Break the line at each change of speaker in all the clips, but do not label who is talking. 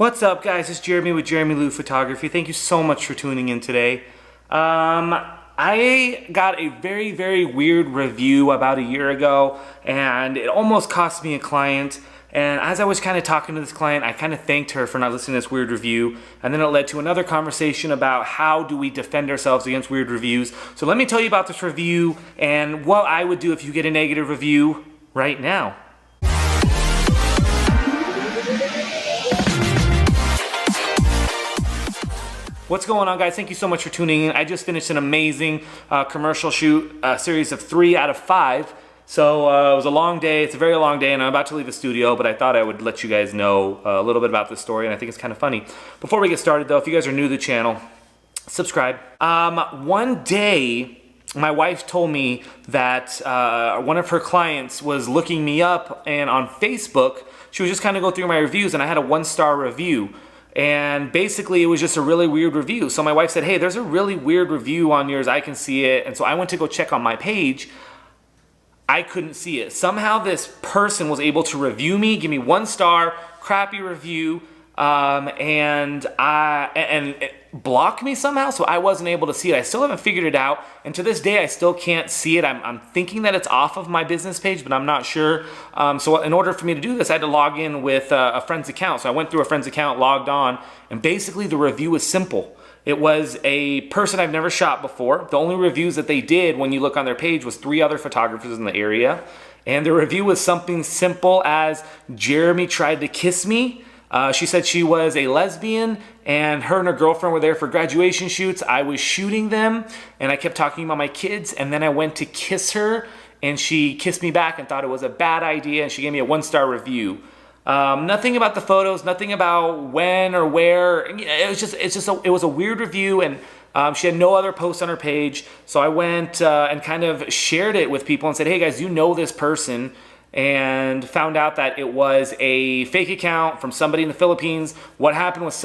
What's up, guys? It's Jeramie with JeramieLu Photography. Thank you so much for tuning in today. I got a very, very weird review about a year ago, and it almost cost me a client. And as I was kind of talking to this client, I kind of thanked her for not listening to this weird review. And then it led to another conversation about how do we defend ourselves against weird reviews. So let me tell you about this review and what I would do if you get a negative review right now. What's going on, guys? Thank you so much for tuning in. I just finished an amazing commercial shoot, a series of 3 out of 5. So it was a long day. It's a very long day, and I'm about to leave the studio, but I thought I would let you guys know a little bit about this story, and I think it's kind of funny. Before we get started, though, if you guys are new to the channel, subscribe. One day, my wife told me that one of her clients was looking me up, and on Facebook, she was just kind of going through my reviews, and I had a 1-star review. And basically, it was just a really weird review. So my wife said, hey, there's a really weird review on yours. I can see it. And so I went to go check on my page. I couldn't see it. Somehow this person was able to review me, give me 1 star, crappy review, and it blocked me somehow, so I wasn't able to see it. I still haven't figured it out, and to this day, I still can't see it. I'm thinking that it's off of my business page, but I'm not sure. So in order for me to do this, I had to log in with a friend's account. So I went through a friend's account, logged on, and basically the review was simple. It was a person I've never shot before. The only reviews that they did when you look on their page was 3 other photographers in the area. And the review was something simple as, Jeramie tried to kiss me. She said she was a lesbian, and her and her girlfriend were there for graduation shoots. I was shooting them, and I kept talking about my kids, and then I went to kiss her, and she kissed me back and thought it was a bad idea, and she gave me a 1-star review. Nothing about the photos, nothing about when or where. It was a weird review, and she had no other posts on her page. So I went and kind of shared it with people and said, hey guys, you know this person, and found out that it was a fake account from somebody in the Philippines. What happened was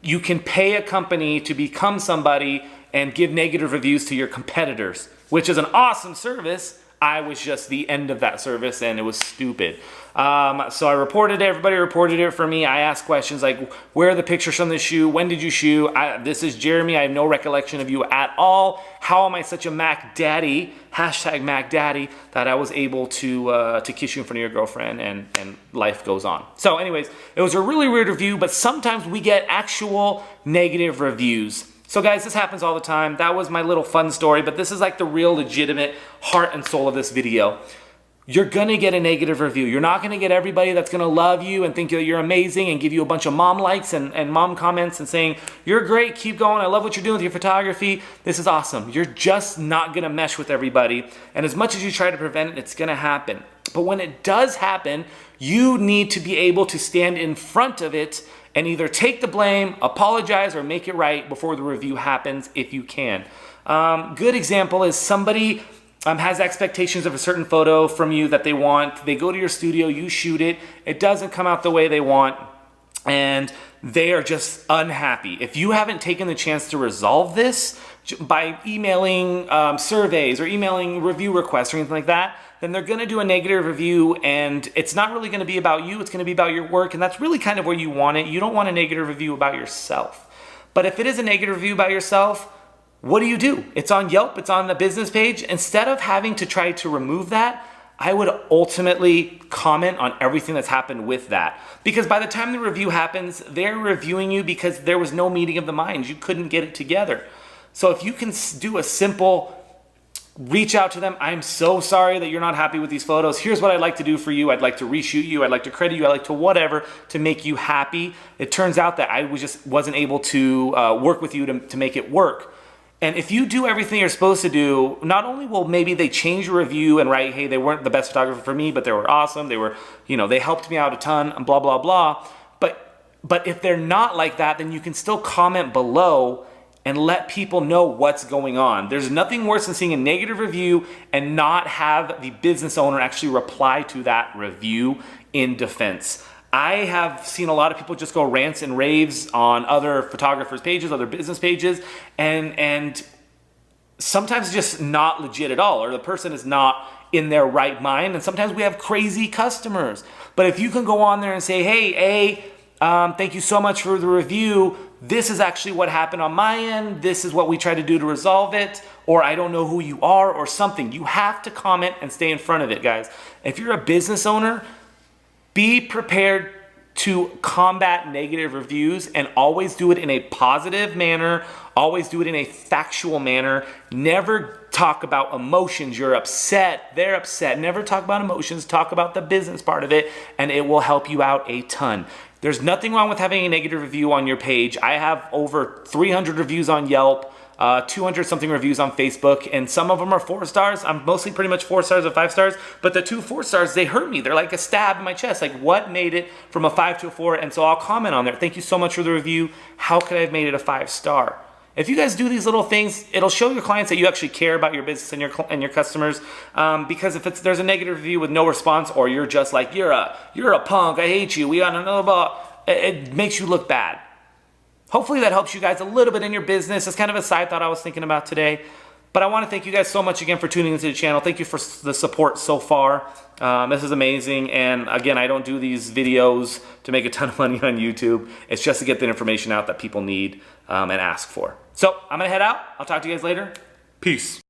you can pay a company to become somebody and give negative reviews to your competitors, which is an awesome service. I was just the end of that service, and it was stupid. So I reported it. Everybody reported it for me. I asked questions like, where are the pictures from the shoot? When did you shoot? This is Jeramie. I have no recollection of you at all. How am I such a Mac Daddy, hashtag Mac Daddy, that I was able to kiss you in front of your girlfriend, and life goes on. So anyways, it was a really weird review, but sometimes we get actual negative reviews. So guys, this happens all the time. That was my little fun story, but this is like the real legitimate heart and soul of this video. You're gonna get a negative review. You're not gonna get everybody that's gonna love you and think that you're amazing and give you a bunch of mom likes and mom comments and saying, you're great, keep going, I love what you're doing with your photography, this is awesome. You're just not gonna mesh with everybody. And as much as you try to prevent it, it's gonna happen. But when it does happen, you need to be able to stand in front of it and either take the blame, apologize, or make it right before the review happens if you can. Good example is somebody has expectations of a certain photo from you that they want. They go to your studio, you shoot it, it doesn't come out the way they want, and they are just unhappy. If you haven't taken the chance to resolve this by emailing surveys or emailing review requests or anything like that, then they're gonna do a negative review, and it's not really gonna be about you, it's gonna be about your work, and that's really kind of where you want it. You don't want a negative review about yourself. But if it is a negative review about yourself, what do? It's on Yelp, it's on the business page. Instead of having to try to remove that, I would ultimately comment on everything that's happened with that. Because by the time the review happens, they're reviewing you because there was no meeting of the minds. You couldn't get it together. So if you can do a simple reach out to them, I'm so sorry that you're not happy with these photos. Here's what I'd like to do for you. I'd like to reshoot you. I'd like to credit you. I'd like to whatever to make you happy. It turns out that I wasn't able to work with you to make it work. And if you do everything you're supposed to do, not only will maybe they change your review and write, hey, they weren't the best photographer for me, but they were awesome. They were, they helped me out a ton and blah, blah, blah. But if they're not like that, then you can still comment below and let people know what's going on. There's nothing worse than seeing a negative review and not have the business owner actually reply to that review in defense. I have seen a lot of people just go rants and raves on other photographers' pages, other business pages, and sometimes it's just not legit at all, or the person is not in their right mind, and sometimes we have crazy customers. But if you can go on there and say, hey, Thank you so much for the review. This is actually what happened on my end. This is what we tried to do to resolve it. Or I don't know who you are or something. You have to comment and stay in front of it, guys. If you're a business owner, be prepared to combat negative reviews and always do it in a positive manner. Always do it in a factual manner. Never talk about emotions. You're upset, they're upset. Never talk about emotions. Talk about the business part of it, and it will help you out a ton. There's nothing wrong with having a negative review on your page. I have over 300 reviews on Yelp, 200 something reviews on Facebook, and some of them are 4 stars. I'm mostly pretty much 4 stars or 5 stars, but the 2 4 stars, they hurt me. They're like a stab in my chest. Like, what made it from a 5 to a 4? And so I'll comment on there. Thank you so much for the review. How could I have made it a 5 star? If you guys do these little things, it'll show your clients that you actually care about your business and your customers. Because if there's a negative review with no response, or you're just like, you're a punk, I hate you, we got another blah, it makes you look bad. Hopefully that helps you guys a little bit in your business. It's kind of a side thought I was thinking about today. But I want to thank you guys so much again for tuning into the channel. Thank you for the support so far. This is amazing. And again, I don't do these videos to make a ton of money on YouTube. It's just to get the information out that people need and ask for. So I'm going to head out. I'll talk to you guys later. Peace.